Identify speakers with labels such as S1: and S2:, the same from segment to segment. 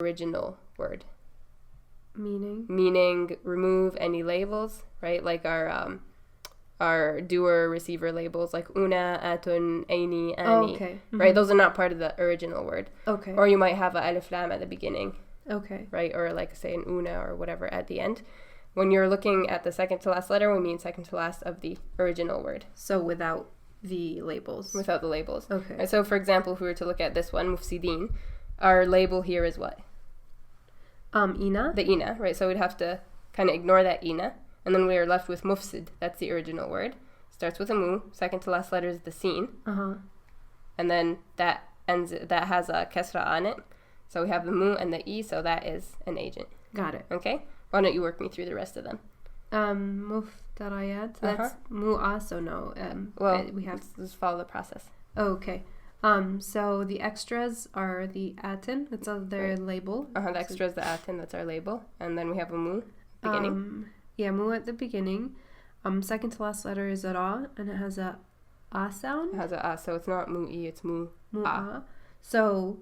S1: original word.
S2: Meaning
S1: Remove any labels, right? Like our doer receiver labels, like una, atun, aini, ani.
S2: okay. Mm-hmm.
S1: Right? Those are not part of the original word.
S2: Okay.
S1: Or you might have a alif lam at the beginning.
S2: Okay.
S1: Right? Or like say an una or whatever at the end. When you're looking at the second to last letter, we mean second to last of the original word.
S2: So without the labels.
S1: Without the labels.
S2: Okay.
S1: Right, so for example, if we were to look at this one, mufsidin, our label here is what?
S2: Ina.
S1: The ina, right? So we'd have to kind of ignore that ina. And then we are left with mufsid. That's the original word. Starts with a mu. Second to last letter is the sin. And then that has a kasra on it. So we have the mu and the e, so that is an agent.
S2: Got it.
S1: Okay? Why don't you work me through the rest of them?
S2: Muftarayat. That's mu'a, so no. We have
S1: just follow the process.
S2: Okay. So the extras are the atin. That's their label.
S1: The extra is the atin. That's our label. And then we have a mu beginning.
S2: Mu at the beginning. Second to last letter is a ra, and it has a sound.
S1: It has a so it's not mu-e, it's mu-a.
S2: So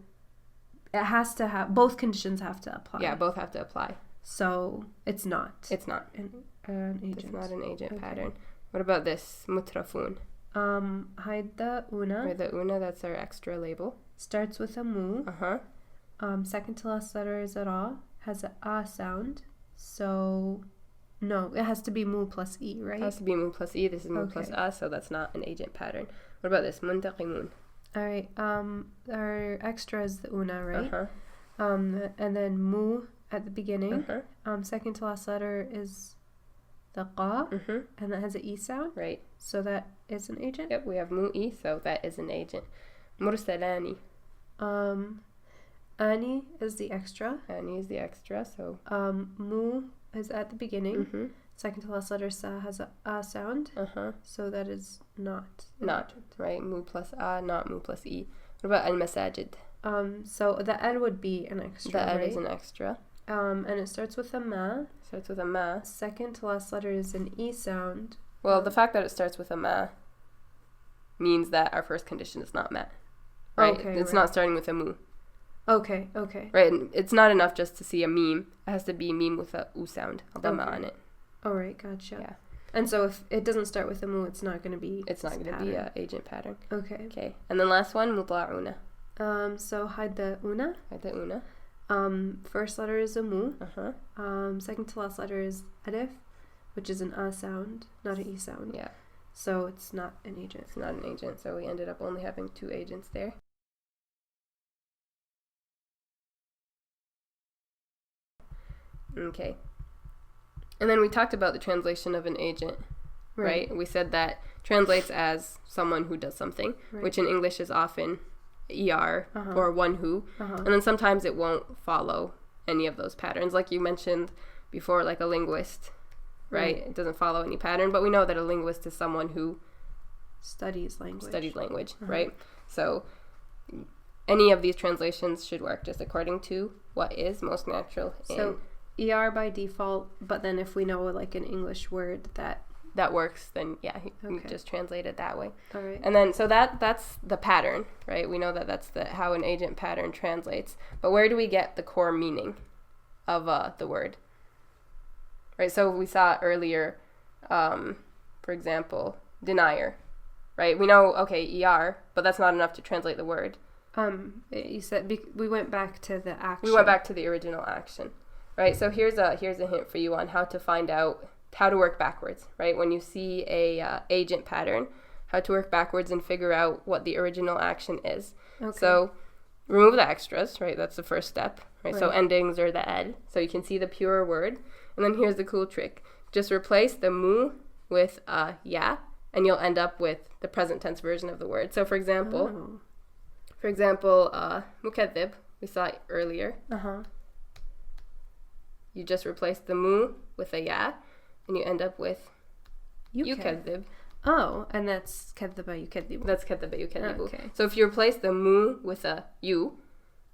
S2: it has to have, both conditions have to apply.
S1: Yeah, both have to apply.
S2: So it's not.
S1: It's not.
S2: An agent.
S1: It's not an agent pattern. What about this? Mutrafun.
S2: Haida una.
S1: Right, the una, that's our extra label.
S2: Starts with a mu. Second to last letter is a ra. Has a sound. So no, it has to be mu plus e, right?
S1: It has to be mu plus e. This is mu plus a, so that's not an agent pattern. What about this? Muntaqimun.
S2: All right. Our extra is the una, right? And then mu at the beginning. Second to last letter is the qa, and that has an e sound.
S1: Right.
S2: So that is an agent.
S1: Yep, we have mu e, so that is an agent. Mursalani.
S2: Ani is the extra.
S1: Ani is the extra, so.
S2: Mu is at the beginning. Second to last letter sa has a sound. So that is not.
S1: Not, right? Mu plus a, not mu plus e. What about al-masajid?
S2: So the al would be an extra,
S1: the al
S2: right?
S1: is an extra.
S2: And it starts with a ma.
S1: Starts with a ma.
S2: Second to last letter is an e sound.
S1: Well, the fact that it starts with a ma means that our first condition is not met. Right?
S2: Okay,
S1: it's not starting with a mu.
S2: Okay.
S1: Right, and it's not enough just to see a meme. It has to be a meme with a u sound, a dhamma on it.
S2: All right, gotcha.
S1: Yeah.
S2: And so if it doesn't start with a mu, it's not going to be.
S1: It's not going to be an agent pattern.
S2: Okay.
S1: And then last one, mutla'una.
S2: So haida una.
S1: Haida una.
S2: First letter is a mu. Second to last letter is alif, which is an a sound, not an e sound.
S1: Yeah.
S2: So it's not an agent.
S1: It's not an agent, so we ended up only having 2 agents there. Okay. And then we talked about the translation of an agent, right? We said that translates as someone who does something, which in English is often ER or one who. And then sometimes it won't follow any of those patterns. Like you mentioned before, like a linguist, right? It doesn't follow any pattern, but we know that a linguist is someone who
S2: studies language,
S1: right? So any of these translations should work just according to what is most natural.
S2: So ER by default, but then if we know like an English word that
S1: works, then yeah, you just translate it that way.
S2: All right.
S1: And then so that's the pattern, right? We know that that's how an agent pattern translates. But where do we get the core meaning of the word? Right. So we saw earlier, for example, denier, right? We know ER, but that's not enough to translate the word.
S2: You said we went back to the action.
S1: We went back to the original action. Right, so here's a hint for you on how to find out how to work backwards, right? When you see a agent pattern, how to work backwards and figure out what the original action is. Okay. So remove the extras, right? That's the first step, right? So endings are the ed, so you can see the pure word. And then here's the cool trick. Just replace the mu with ya, and you'll end up with the present tense version of the word. So for example, mukadhib, we saw it earlier. You just replace the mu with a ya, and you end up with yukadhib.
S2: Oh, and that's kadhaba yukadhibu.
S1: That's kadhaba yukadhibu.
S2: Okay.
S1: So if you replace the mu with a you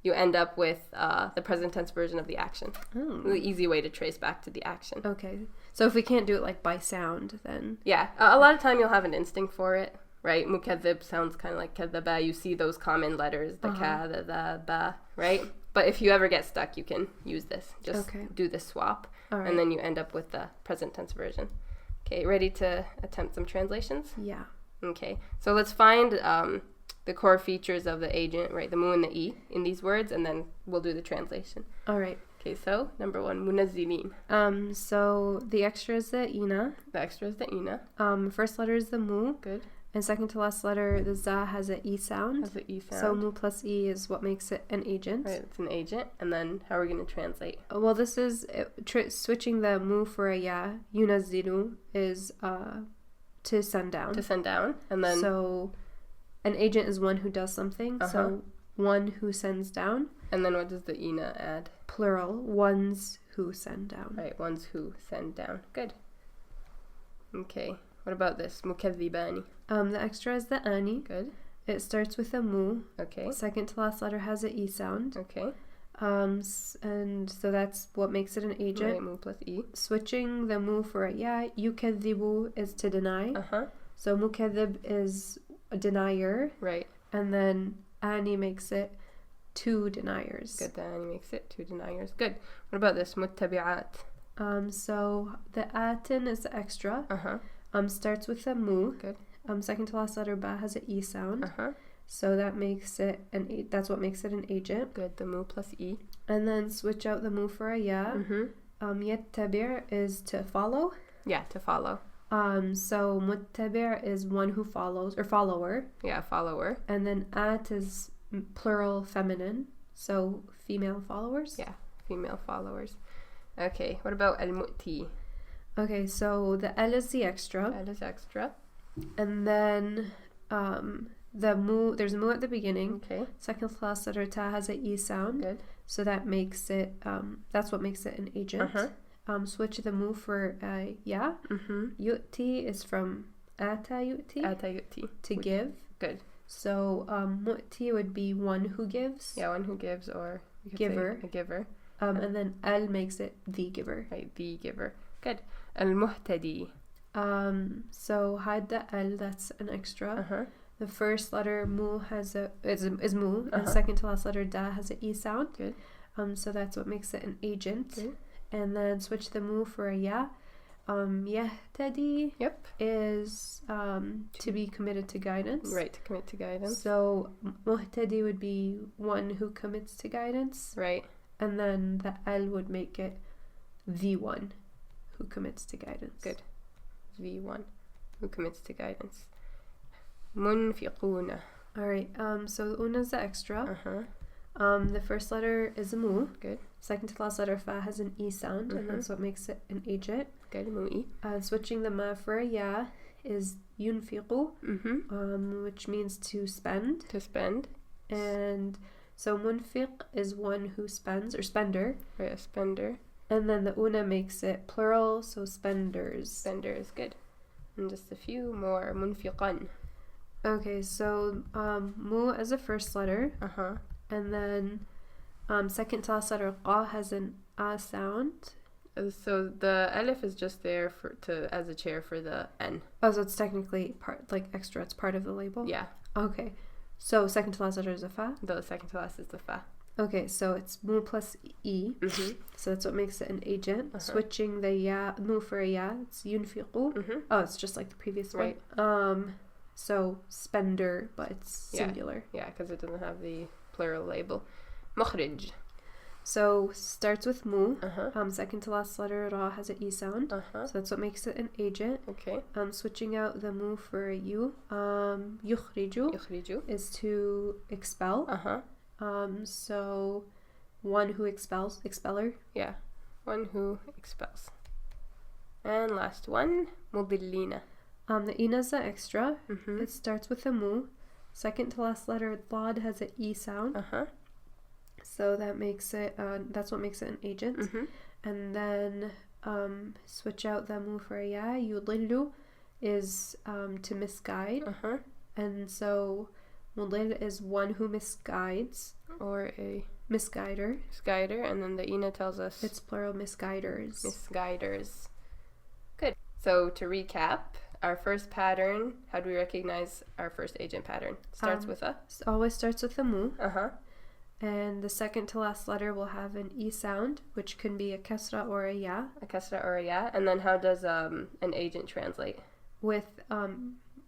S1: end up with the present tense version of the action. The easy way to trace back to the action.
S2: Okay. So if we can't do it like by sound, then...
S1: Yeah. A lot of time you'll have an instinct for it, right? Mukadhib sounds kind of like kadhaba. You see those common letters, the ka, the ba, right? But if you ever get stuck, you can use this. Just do the swap. Right. And then you end up with the present tense version. Okay, ready to attempt some translations?
S2: Yeah.
S1: Okay, so let's find the core features of the agent, right? The mu and the e in these words, and then we'll do the translation.
S2: All right.
S1: Okay, so number 1, munazzilin.
S2: So the extra is the ina.
S1: The extra is the ina.
S2: First letter is the mu.
S1: Good.
S2: And second to last letter, the za has an e sound.
S1: Has an e sound.
S2: So mu plus e is what makes it an agent.
S1: Right, it's an agent. And then how are we going to translate?
S2: Well, this is switching the mu for a ya. Yunazzilu is to send down.
S1: To send down. And then
S2: so an agent is one who does something. So one who sends down.
S1: And then what does the ina add?
S2: Plural, ones who send down.
S1: Right, ones who send down. Good. Okay. What about this? Mukadhibani.
S2: The extra is the ani.
S1: Good.
S2: It starts with a mu.
S1: Okay.
S2: Second to last letter has an e sound.
S1: Okay.
S2: And so that's what makes it an agent.
S1: Right, mu plus e.
S2: Switching the mu for a ya. Yukadhibu is to deny. So mukadhib is a denier.
S1: Right.
S2: And then ani makes it 2 deniers.
S1: Good, the ani makes it 2 deniers. Good. What about this? Muttabi'at.
S2: So the atin is the extra. Starts with a mu.
S1: Good.
S2: Second to last letter ba has an e sound. So that makes it that's what makes it an agent.
S1: Good. The mu plus e.
S2: And then switch out the mu for a ya. Yattabir is to follow.
S1: Yeah, to follow.
S2: So muttabir is one who follows or follower.
S1: Yeah, follower.
S2: And then at is plural feminine. So female followers.
S1: Yeah, female followers. Okay. What about al-mu'ti?
S2: Okay, so the L is the extra.
S1: L is extra.
S2: And then the mu, there's a mu at the beginning.
S1: Okay.
S2: Second to last letter ta has an e sound.
S1: Good.
S2: So that makes it, that's what makes it an agent. Switch the mu for ya. Yu'ti is from ata yu'ti.
S1: Ata yu'ti.
S2: To give.
S1: Good.
S2: So mu'ti would be one who gives.
S1: Yeah, one who gives, or you could
S2: giver.
S1: say a giver.
S2: And then al makes it the giver.
S1: Right, the giver. Good. Al-muhtadi.
S2: So hide the al, that's an extra. The first letter mu has is mu, and second to last letter da has an e sound.
S1: Good.
S2: So that's what makes it an agent.
S1: Good.
S2: And then switch the mu for a ya. Yahtadi is to be committed to guidance.
S1: Right, to commit to guidance.
S2: So muhtadi would be one who commits to guidance.
S1: Right.
S2: And then the al would make it the one who commits to guidance.
S1: Good. V1 who commits to guidance. Munfiquna.
S2: Alright, so una is the extra. The first letter is a mu.
S1: Good.
S2: Second to last letter fa has an e sound, and that's what makes it an agent.
S1: Good, mu'i.
S2: Switching the ma for a ya is yunfiqu, which means to spend.
S1: To spend.
S2: And so munfiq is one who spends, or spender.
S1: Right, a spender.
S2: And then the una makes it plural, so spenders.
S1: Spenders, good. And just a few more. Munfiqan.
S2: Okay, so mu as a first letter. And then second to last letter qa has an a sound.
S1: So the alif is just there as a chair for the n.
S2: Oh, so it's technically extra. It's part of the label.
S1: Yeah.
S2: Okay. So second to last letter is a fa.
S1: The second to last is the fa.
S2: Okay, so it's mu plus e. So that's what makes it an agent. Switching the ya mu for a ya, it's yunfiqu. Oh, it's just like the previous one. So spender, but it's singular.
S1: Yeah, because it doesn't have the plural label. Mukhrij.
S2: So starts with mu. Second to last letter ra has an e sound. So that's what makes it an agent.
S1: Okay.
S2: Switching out the mu for a u. Yukhriju is to expel. So one who expels, expeller.
S1: Yeah, one who expels. And last one, mudillina.
S2: The ina is the extra. It starts with a mu. Second to last letter thad has an e sound. So that makes it. That's what makes it an agent. And then switch out the mu for a ya. Yudillu is to misguide. And so mudil is one who misguides.
S1: Or a
S2: misguider.
S1: Misguider, and then the ina tells us
S2: it's plural misguiders.
S1: Misguiders. Good. So to recap, our first pattern, how do we recognize our first agent pattern? Starts with a?
S2: Always starts with a mu. And the second to last letter will have an E sound, which can be a kasra or a ya.
S1: A kasra or a ya. And then how does an agent translate?
S2: With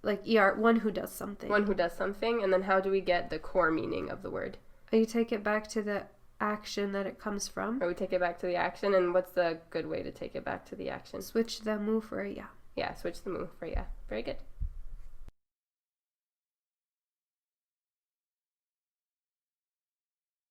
S2: like ER, one who does something.
S1: One who does something. And then how do we get the core meaning of the word?
S2: You take it back to the action that it comes from.
S1: Or we take it back to the action. And what's the good way to take it back to the action?
S2: Switch the mu for a ya.
S1: Yeah, switch the mu for ya. Very good.